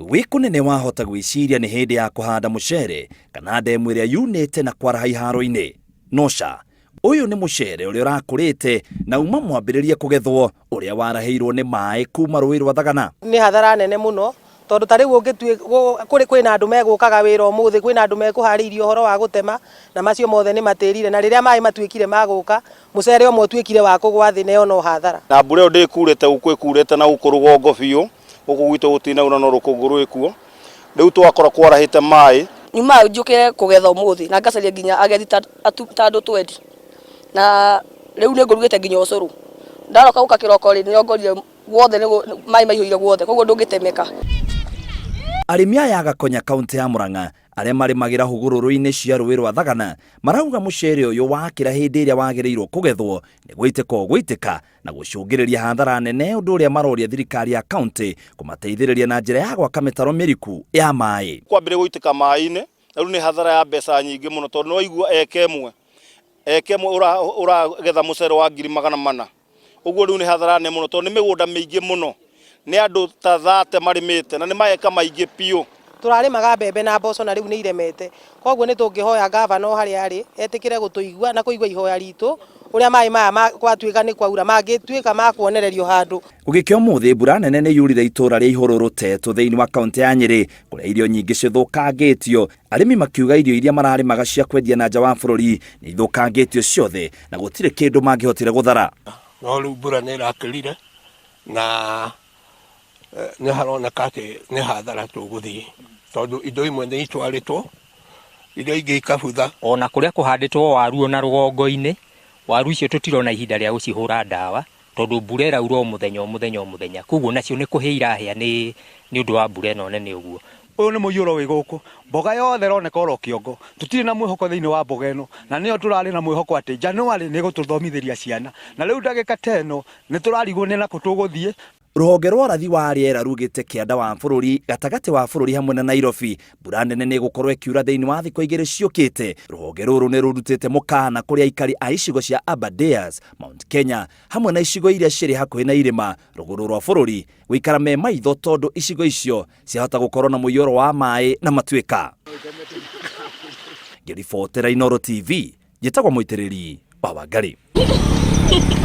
Wikunene wahota gwiciria nĩ hĩndĩ ya kũhanda muceere kana ndemu ĩrĩa yunĩte na kwaraha iharo-inĩ. Noca, ũyũ nĩ muceere ũrĩa ũrakũrĩte na uma mwambĩrĩrie kũgethwo ũrĩa warahĩirwo nĩ maĩ kuma rũĩ rwa Thagana. Nĩ hathara nene mũno tondũ ta rĩu kwĩna andũ megũkaga wĩra ũmũthĩ, kwĩna andũ mekũharĩirie ũhoro wa gũtema na macio mothe nĩ matĩrire, na rĩrĩa maĩ matuĩkire magũka muceere ũmwe ũtuĩkire wa kũgwa thĩ nayo no hathara. Na mbura ĩyo ndĩkurĩte gũkũ ĩkurĩte na gũkũ rũgongo biũ, gũkũ gwitũ gũtinaura no rũkũngũ rwĩkuo. Rĩu twakora kwarahĩte maĩ. Nyuma njũkĩre kũgetha ũmũthĩ na ngacaria nginya agethi ta andũ 20 na rĩu nĩ ngũrugĩte nginya ũcũrũ. Ndaroka gũka kĩroko rĩ nĩongorire guothe maĩ maihũire guothe, koguo ndũngĩtemeka. Arĩmi aya Gakonya kaunti ya Murang'a arĩa marĩmagĩra hũgũrũrũ-inĩ cia rũĩ rwa Thagana marauga muceere ũyũ wakĩra hĩndĩ ĩrĩa wagĩrĩirwo kũgethwo nĩ gũitĩka na gũcũngĩrĩria hathara nene, ũndũ ũrĩa maroria thirikari ya kaunti kũmateithĩrĩria na njĩra ya gwaka mĩtaro mĩriku ya maĩ. Kwambĩrĩria gũitĩka maĩ-inĩ rĩu nĩ hathara ya mbeca nyingĩ mũno tondũ no igua eka ĩmwe ũragetha muceere wa 400,000. Ũguo rĩu nĩ hathara nene mũno tondũ nĩ mĩgũnda mĩingĩ mũno, nĩ andũ ta 30 marĩmĩte na nĩ maeka maingĩ piũ. Tũrarĩmaga mbembe na mboco na rĩu nĩ iremete, koguo nĩ tũngĩhoya gavana harĩa arĩ etĩkĩre gũtũigua na kũigua ihoya ritũ ũrĩa maĩ maya gwatuĩka nĩ kwaura mangĩtuĩka ma kuonererio handũ. Gũgĩkĩa ũmũthĩ mbura nene nĩ yurire itũũra rĩa Ihũrũrũ Tetũ thĩinĩ wa kaunti ya Nyĩrĩ kũrĩa irio nyingĩ cithũkangĩtio, arĩmi makiuga irio iria mararĩmaga cia kwendia na nja wa bũrũri nĩ ithũkangĩtio ciothe na gũtirĩ kĩndũ mangĩhotire gũthara. No rĩu mbura nĩ ĩrakĩrire na nĩ haroneka atĩ nĩ hathara tũgũthiĩ tondũ indo imwe nĩ itwarĩtwo, indo ingĩ ikabutha. Ona kũrĩa kũhandĩtwo waru na rũgongo-inĩ, waru icio tũtirona ihinda rĩa gũcihũra ndawa tondũ mbura ĩraura o mũthenya, koguo nacio nĩ kũhĩa irahĩa nĩ ũndũ wa mbura ĩno nene ũguo. Ũyũ nĩ mũiyũro wĩ gũkũ, mboga yothe ĩroneka oro kĩongo, tũtirĩ na mwĩhoko thĩinĩ wa mboga ĩno, na nĩyo tũrarĩ na mwĩhoko atĩ January nĩ gũtũthomithĩria ciana, na rĩu ndagĩka ta ĩno nĩ tũrarigwo nĩ nakũ tũgũthiĩ. Rũhonge rwa ũrathi wa rĩera rugĩte kĩanda wa bũrũri gatagatĩ wa bũrũri hamwe na Nairobi mbura nene nĩ gũkorwo ĩkiura thĩinĩ wa thikũ 2 ciũkĩte. Rũhonge rũrũ nĩ rũrutĩte mũkaana kũrĩ aikari a icigo cia Aberdares, Mount Kenya hamwe na icigo iria cirĩ hakuhĩ na irĩma rũgũrũ rwa bũrũri gũikara me maitho tondũ icigo icio ciahota gũkorwo na mũiyũro wa maĩ na matuĩka. Ngĩribotera Inooro TV, njĩtagwo mũitĩrĩri wa Wangari.